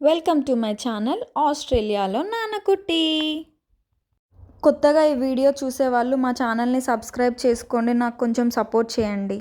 Welcome to my channel ఆస్ట్రేలియాలో నాన్నకుట్టి. కొత్తగా ఈ వీడియో చూసేవాళ్ళు మా ఛానల్ని సబ్స్క్రైబ్ చేసుకోండి, నాకు కొంచెం సపోర్ట్ చేయండి.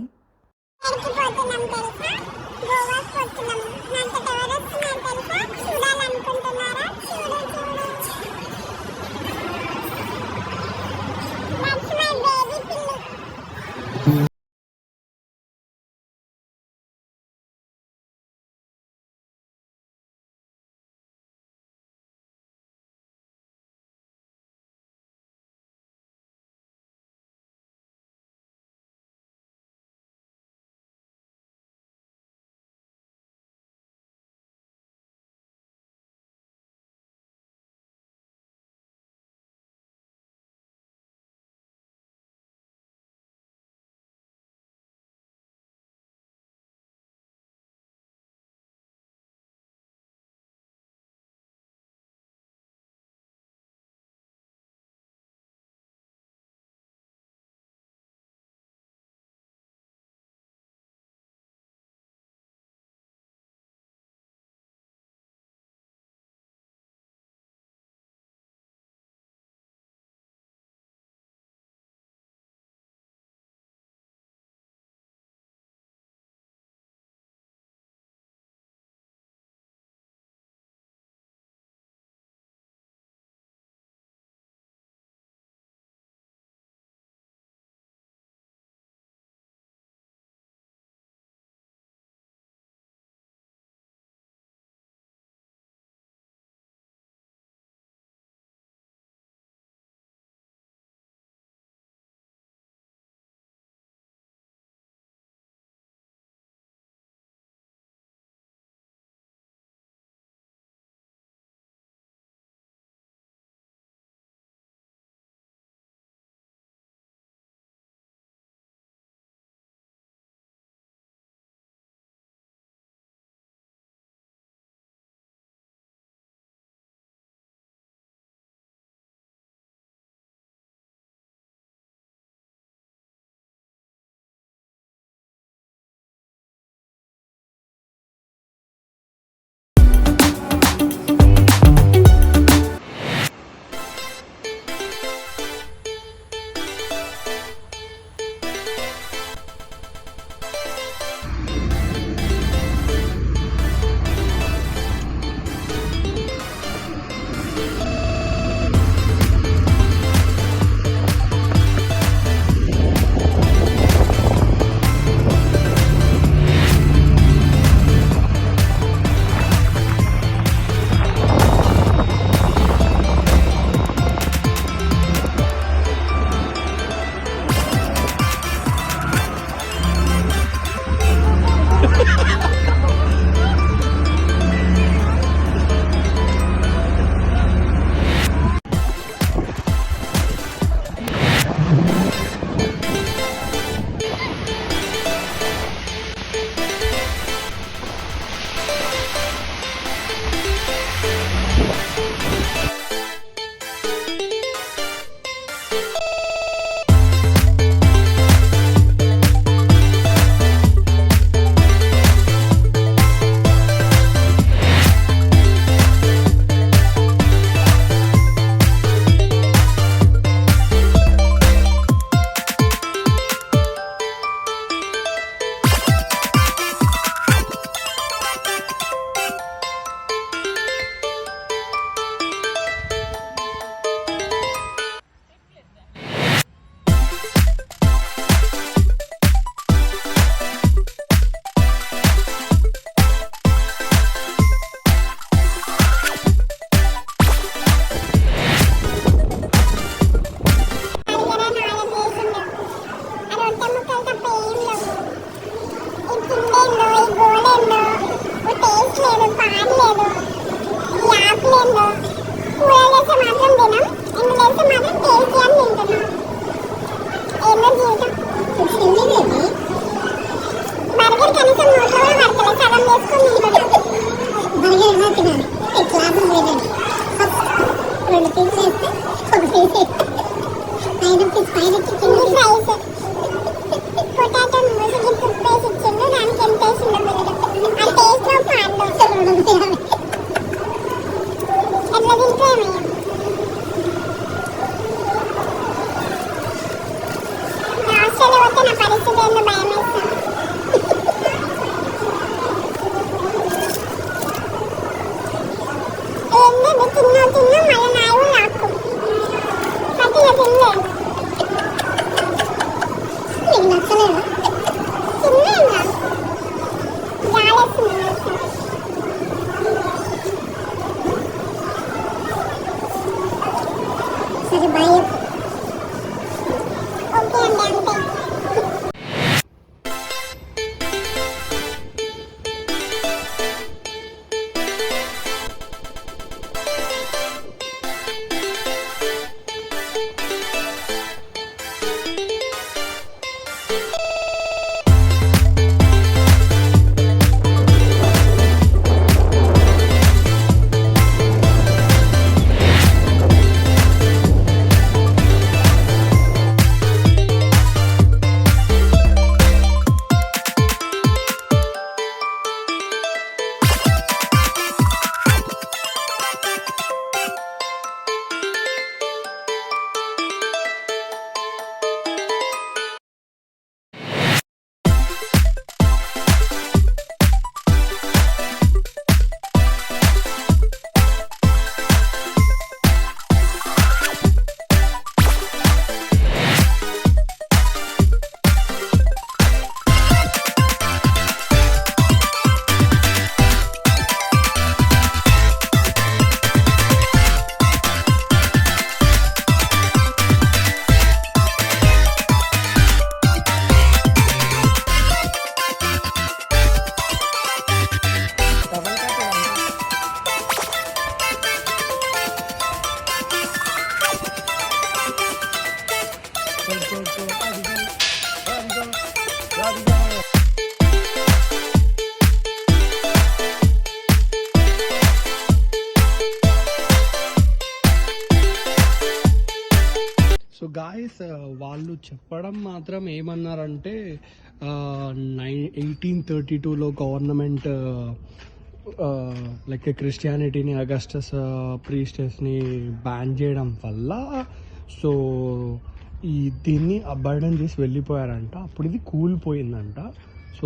పొటాటో మూసి ఉప్పేసి ఇచ్చిండు, దానికి ఎంత వేసిండో ఆ టేస్ట్ లో పాండు సరే బాయ్. ఓకే అండి అంతే. సో గాయస్ వాళ్ళు చెప్పడం మాత్రం ఏమన్నారంటే 1832లో గవర్నమెంట్ లైక్ క్రిస్టియానిటీని అగస్టస్ ప్రీస్టెస్ని బ్యాన్ చేయడం వల్ల సో దీన్ని అబార్డన్ చేసి వెళ్ళిపోయారంట. అప్పుడు ఇది కూలిపోయిందంట. సో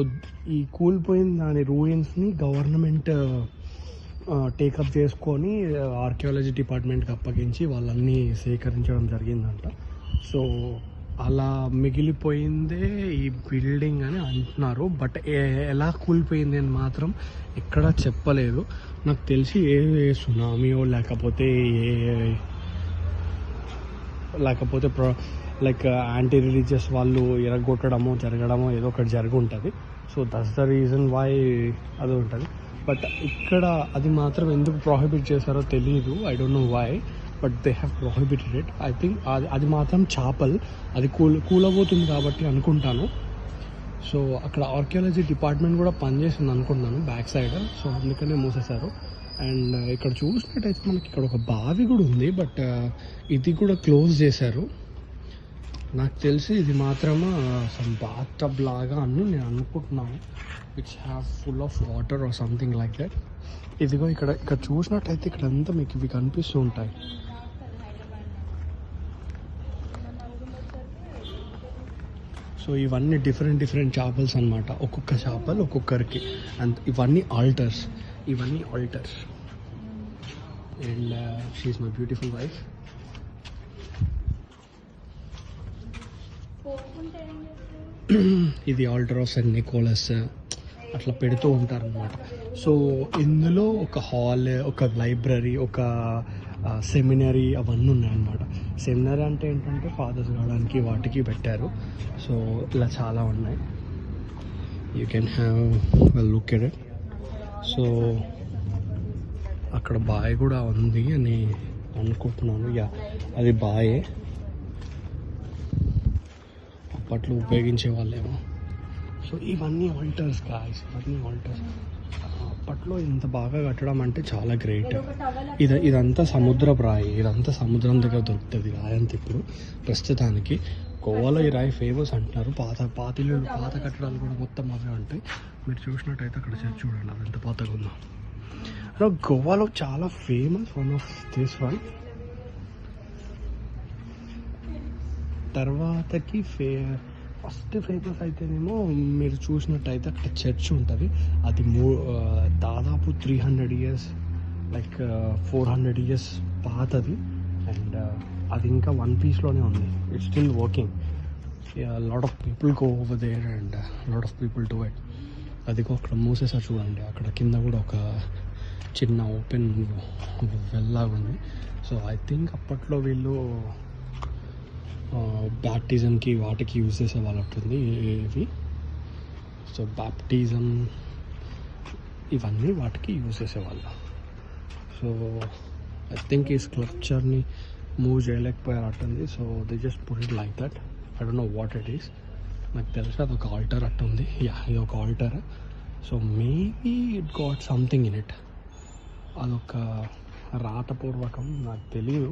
ఈ కూలిపోయిన దాని రూయిన్స్ని గవర్నమెంట్ టేకప్ చేసుకొని ఆర్కియాలజీ డిపార్ట్మెంట్కి అప్పగించి వాళ్ళన్నీ సేకరించడం జరిగిందంట. సో అలా మిగిలిపోయిందే ఈ బిల్డింగ్ అని అంటున్నారు. బట్ ఎలా కూలిపోయింది అని మాత్రం ఎక్కడా చెప్పలేదు. నాకు తెలిసి ఏ సునామీయో లేకపోతే లైక్ యాంటీ రిలీజియస్ వాళ్ళు ఎరగొట్టడమో జరగడమో ఏదో ఒకటి జరిగి ఉంటుంది. So that's the reason why అది ఉంటుంది. బట్ ఇక్కడ అది మాత్రం ఎందుకు ప్రొహిబిట్ చేశారో తెలియదు. I don't know why, but they have prohibited it. I think అది మాత్రం చాపల్ అది కూలబోతుంది కాబట్టి అనుకుంటాను. సో అక్కడ ఆర్కియాలజీ డిపార్ట్మెంట్ కూడా పనిచేస్తుంది అనుకుంటున్నాను బ్యాక్ సైడ్. సో అందుకనే మూసేశారు. అండ్ ఇక్కడ చూసినట్టయితే మనకి ఇక్కడ ఒక బావి కూడా ఉంది. బట్ ఇది కూడా క్లోజ్ చేశారు. నాకు తెలిసి ఇది మాత్రమే సమ్ బాత్ టబ్ లాగా అని నేను అనుకుంటున్నాను, which have full of water or something like that. ఇదిగో ఇక్కడ చూసినట్టయితే ఇక్కడ అంతా మీకు ఇవి కనిపిస్తూ ఉంటాయి. సో ఇవన్నీ డిఫరెంట్ చాపల్స్ అనమాట. ఒక్కొక్క చాపల్ ఒక్కొక్కరికి. అండ్ ఇవన్నీ altars. And she is my beautiful wife. ఇది ఆల్టర్ ఆఫ్ సెయింట్ నికోలస్ అట్లా పెడుతూ ఉంటారు అనమాట. సో ఇందులో ఒక హాల్, ఒక లైబ్రరీ, ఒక సెమినరీ అవన్నీ ఉన్నాయన్నమాట. సెమినరీ అంటే ఏంటంటే ఫాదర్స్ కావడానికి వాటికి పెట్టారు. సో ఇలా చాలా ఉన్నాయి. You can have well look at it. So అక్కడ బాయ్ కూడా ఉంది అని అనుకుంటున్నాను. యా, అది బాయే. అప్పట్లో ఉపయోగించే వాళ్ళేమో. సో ఇవన్నీ ఆల్టర్స్ గాయ్స్, అప్పట్లో ఇంత బాగా కట్టడం అంటే చాలా గ్రేట్. ఇదంతా సముద్రపు రాయి. ఇదంతా సముద్రం దగ్గర దొరుకుతుంది రాయి అంత. ఇప్పుడు ప్రస్తుతానికి గోవాలో ఈ రాయి ఫేమస్ అంటున్నారు. పాత ఇల్లు, పాత కట్టడాలు కూడా మొత్తం అవే ఉంటాయి. మీరు చూసినట్టయితే అక్కడ చర్చ్ చూడండి, అది ఎంత పాతగా ఉందో. గోవాలో చాలా famous one of this one. తర్వాతకి ఫస్ట్ ఫేమస్ అయితేనేమో మీరు చూసినట్టయితే అక్కడ చర్చ్ ఉంటుంది. అది దాదాపు 300 years లైక్ 400 years పాతది. అండ్ అది ఇంకా వన్ పీస్లోనే ఉంది. It's still working. Lot of people go over there and lot of people do it. అదిగో అక్కడ మూసేసారు చూడండి. అక్కడ కింద కూడా ఒక చిన్న ఓపెన్ వెల్లాగా ఉంది. సో ఐ థింక్ అప్పట్లో వీళ్ళు బ్యాప్టిజంకి వాటికి యూజ్ చేసే వాళ్ళట్టుంది ఇవి. సో బ్యాప్టిజం ఇవన్నీ వాటికి యూజ్ చేసేవాళ్ళు. సో ఐ థింక్ ఈ స్క్లప్చర్ని మూవ్ చేయలేకపోయారట్టుంది. So they just put it like that. I don't know what it is. నాకు తెలిసి అదొక ఆల్టర్ అట్టుంది. యా, ఇది ఒక altar. So maybe it got something in it. అదొక రాతపూర్వకం, నాకు తెలియదు.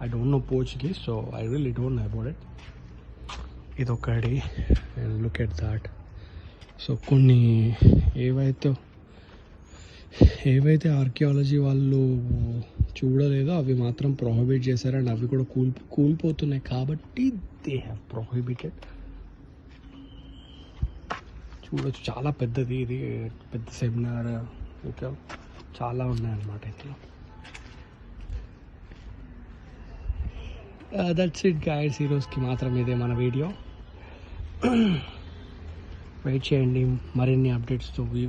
I don't know Portuguese, so I really don't know about it. ఇదొకటి. And look at that. సో కొన్ని ఏవైతే ఆర్కియాలజీ వాళ్ళు చూడలేదో అవి మాత్రం ప్రొహిబిట్ చేశారు. అండ్ అవి కూడా కూలిపోతున్నాయి కాబట్టి దే హ్యావ్ ప్రొహిబిటెడ్. చూడొచ్చు, చాలా పెద్దది ఇది. పెద్ద సెమినార్ ఇంకా చాలా ఉన్నాయన్నమాట ఇంట్లో. That's it guides. ఈరోజుకి మాత్రం ఇదే మన వీడియో. వెయిట్ చేయండి మరిన్ని అప్డేట్స్తో. We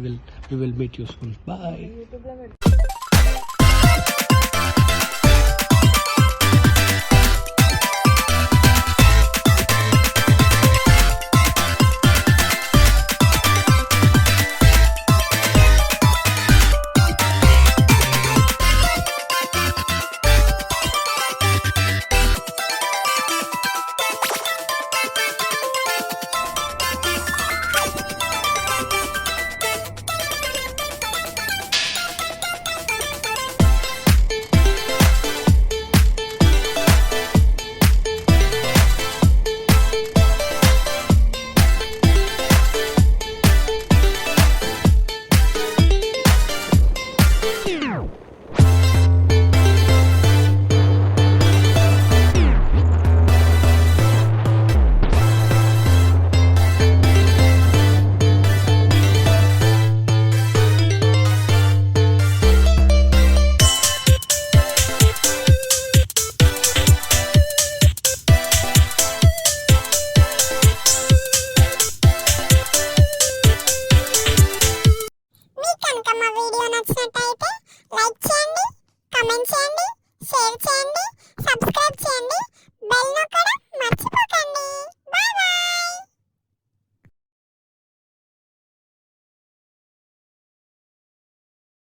will meet you soon. Bye. మీకు కనుక మా వీడియో నచ్చినట్టయితే లైక్ చేయండి, కామెంట్ చేయండి, షేర్ చేయండి.